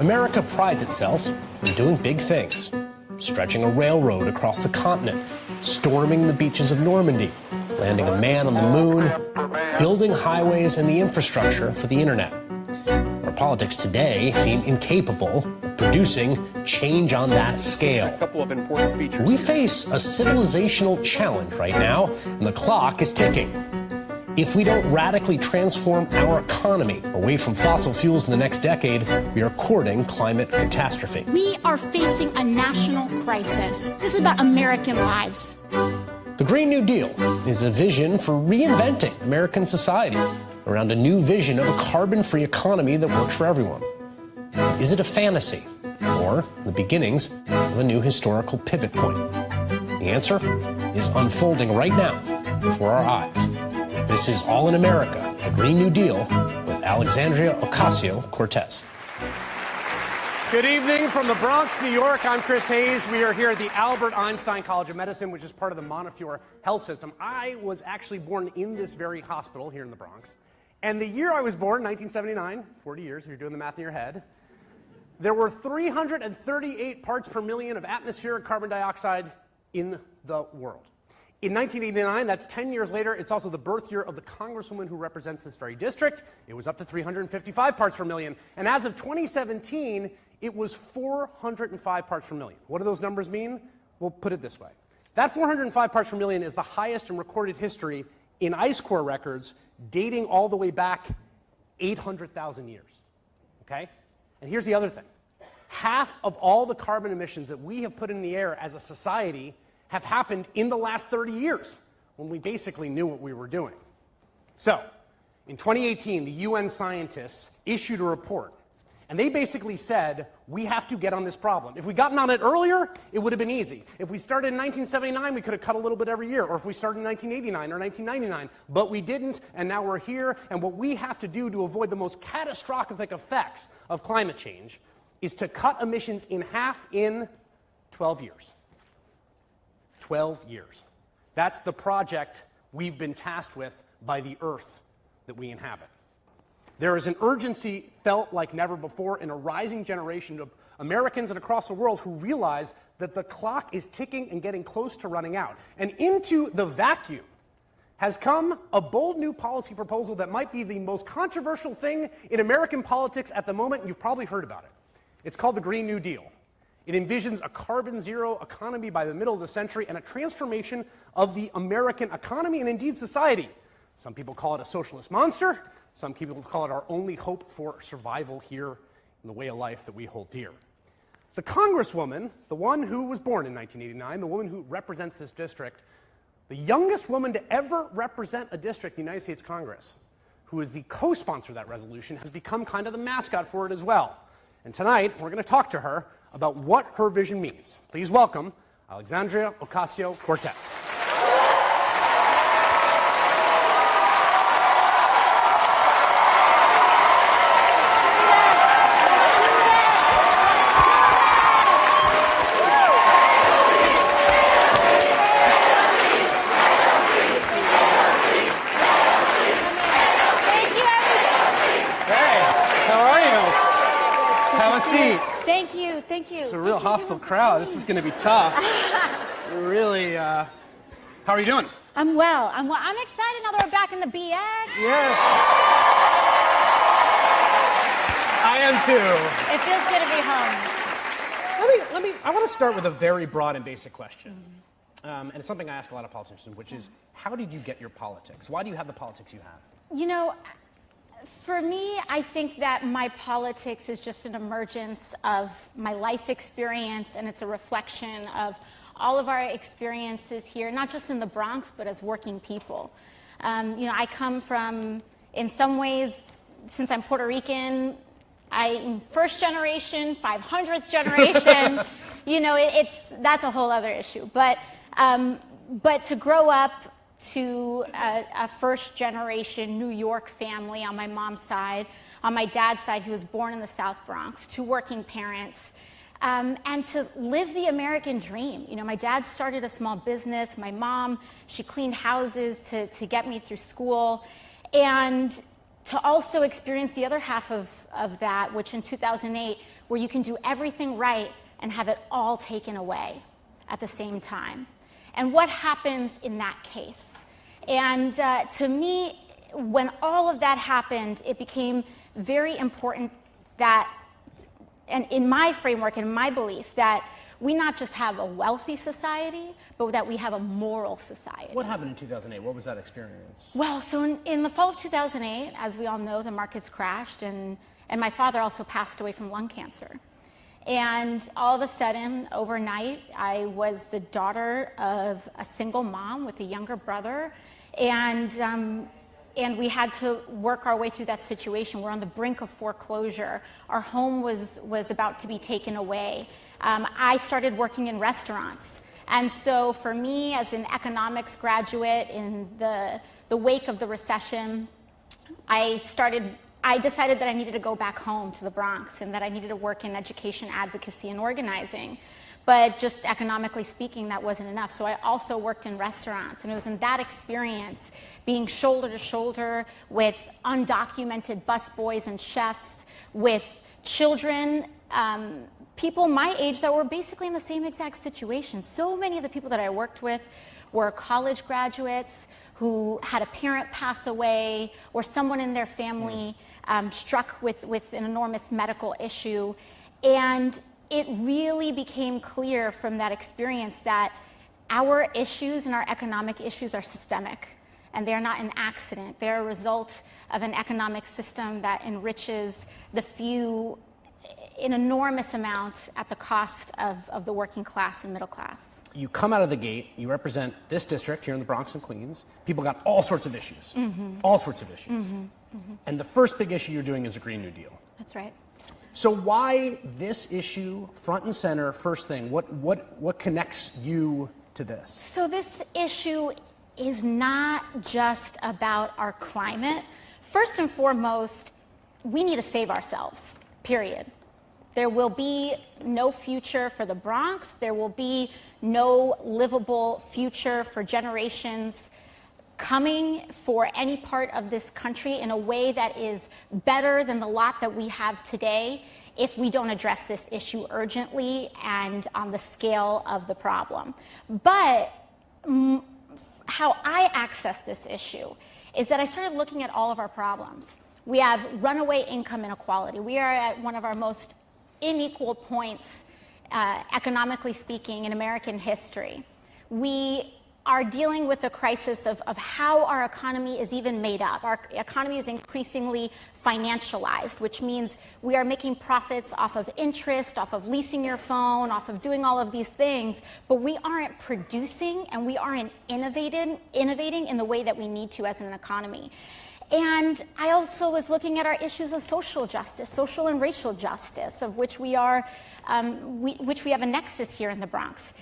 America prides itself in doing big things, stretching a railroad across the continent, storming the beaches of Normandy, landing a man on the moon, building highways and the infrastructure for the internet. Our politics today seem incapable of producing change on that scale. A couple of important features. We face a civilizational challenge right now, and the clock is ticking. If we don't radically transform our economy away from fossil fuels in the next decade, we are courting climate catastrophe. We are facing a national crisis. This is about American lives. The Green New Deal is a vision for reinventing American society around a new vision of a carbon-free economy that works for everyone. Is it a fantasy or the beginnings of a new historical pivot point? The answer is unfolding right now before our eyes. This is All in America, the Green New Deal, with Alexandria Ocasio-Cortez. Good evening from the Bronx, New York. I'm Chris Hayes. We are here at the Albert Einstein College of Medicine, which is part of the Montefiore Health System. I was actually born in this very hospital here in the Bronx. And the year I was born, 1979, 40 years, if you're doing the math in your head, there were 338 parts per million of atmospheric carbon dioxide in the world. In 1989, that's 10 years later, it's also the birth year of the congresswoman who represents this very district. It was up to 355 parts per million. And as of 2017, it was 405 parts per million. What do those numbers mean? We'll put it this way. That 405 parts per million is the highest in recorded history in ice core records dating all the way back 800,000 years. Okay? And here's the other thing. Half of all the carbon emissions that we have put in the air as a society have happened in the last 30 years, when we basically knew what we were doing. So, in 2018, the UN scientists issued a report, and they basically said, we have to get on this problem. If we'd gotten on it earlier, it would have been easy. If we started in 1979, we could have cut a little bit every year, or if we started in 1989 or 1999, but we didn't, and now we're here, and what we have to do to avoid the most catastrophic effects of climate change is to cut emissions in half in 12 years. 12 years. That's the project we've been tasked with by the Earth that we inhabit. There is an urgency felt like never before in a rising generation of Americans and across the world who realize that the clock is ticking and getting close to running out. And into the vacuum has come a bold new policy proposal that might be the most controversial thing in American politics at the moment, and you've probably heard about it. It's called the Green New Deal. It envisions a carbon zero economy by the middle of the century and a transformation of the American economy and indeed society. Some people call it a socialist monster. Some people call it our only hope for survival here in the way of life that we hold dear. The congresswoman, the one who was born in 1989, the woman who represents this district, the youngest woman to ever represent a district in the United States Congress, who is the co-sponsor of that resolution, has become kind of the mascot for it as well. And tonight, we're going to talk to her about what her vision means. Please welcome Alexandria Ocasio-Cortez. Thank you. It's a real hostile crowd. This is going to be tough. Really, how are you doing? I'm well. I'm excited now that we're back in the BX. Yes. I am too. It feels good to be home. I want to start with a very broad and basic question. And it's something I ask a lot of politicians, which is, how did you get your politics? Why do you have the politics you have? You know, for me, I think that my politics is just an emergence of my life experience, and it's a reflection of all of our experiences here, not just in the Bronx, but as working people. You know, I come from, in some ways, since I'm Puerto Rican, I'm first generation, 500th generation. You know, that's a whole other issue. But to grow up to a first-generation New York family on my mom's side, on my dad's side, he was born in the South Bronx, to working parents, and to live the American dream. You know, my dad started a small business. My mom, she cleaned houses to get me through school. And to also experience the other half of that, which in 2008, where you can do everything right and have it all taken away at the same time. And what happens in that case? And to me, when all of that happened, it became very important that, and in my framework and my belief, that we not just have a wealthy society, but that we have a moral society. What happened in 2008? What was that experience? Well, so in the fall of 2008, as we all know, the markets crashed, and my father also passed away from lung cancer. And all of a sudden, overnight, I was the daughter of a single mom with a younger brother, and we had to work our way through that situation. We're on the brink of foreclosure. Our home was about to be taken away. I started working in restaurants. And so for me, as an economics graduate in the wake of the recession, I decided that I needed to go back home to the Bronx and that I needed to work in education, advocacy, and organizing. But just economically speaking, that wasn't enough. So I also worked in restaurants. And it was in that experience, being shoulder to shoulder with undocumented busboys and chefs, with children, people my age that were basically in the same exact situation. So many of the people that I worked with were college graduates who had a parent pass away or someone in their family struck with an enormous medical issue. And it really became clear from that experience that our issues and our economic issues are systemic, and they're not an accident. They're a result of an economic system that enriches the few in enormous amounts at the cost of the working class and middle class. You come out of the gate, you represent this district here in the Bronx and Queens. People got all sorts of issues, all sorts of issues. And the first big issue you're doing is a Green New Deal. That's right. So why this issue, front and center, first thing? What connects you to this? So this issue is not just about our climate. First and foremost, we need to save ourselves, period. There will be no future for the Bronx. There will be no livable future for generations coming for any part of this country in a way that is better than the lot that we have today if we don't address this issue urgently and on the scale of the problem. But how I access this issue is that I started looking at all of our problems. We have runaway income inequality. We are at one of our most unequal points, economically speaking, in American history. We are dealing with a crisis of how our economy is even made up. Our economy is increasingly financialized, which means we are making profits off of interest, off of leasing your phone, off of doing all of these things, but we aren't producing and we aren't innovating in the way that we need to as an economy. And I also was looking at our issues of social justice, social and racial justice, of which we have a nexus here in the Bronx.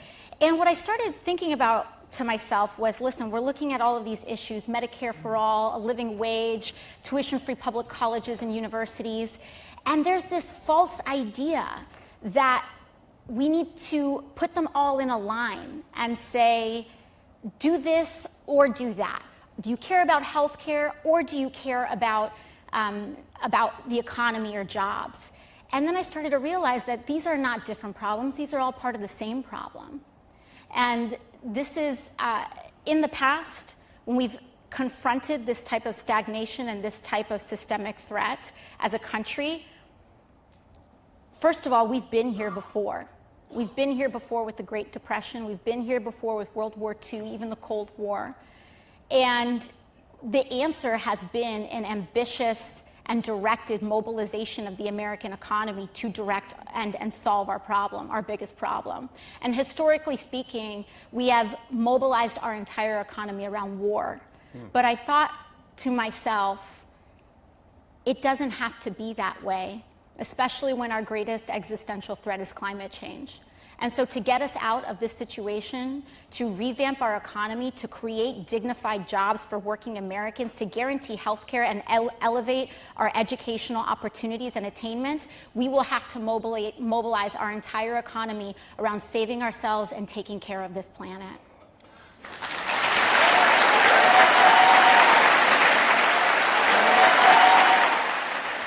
And what I started thinking about to myself was, listen, we're looking at all of these issues, Medicare for all, a living wage, tuition-free public colleges and universities, and there's this false idea that we need to put them all in a line and say, do this or do that. Do you care about health care or do you care about the economy or jobs? And then I started to realize that these are not different problems. These are all part of the same problem. And this is, in the past, when we've confronted this type of stagnation and this type of systemic threat as a country, first of all, we've been here before. We've been here before with the Great Depression. We've been here before with World War II, even the Cold War. And the answer has been an ambitious and directed mobilization of the American economy to direct and solve our problem, our biggest problem. And historically speaking, we have mobilized our entire economy around war. But I thought to myself, it doesn't have to be that way, especially when our greatest existential threat is climate change. And so to get us out of this situation, to revamp our economy, to create dignified jobs for working Americans, to guarantee health care and elevate our educational opportunities and attainment, we will have to mobilize our entire economy around saving ourselves and taking care of this planet.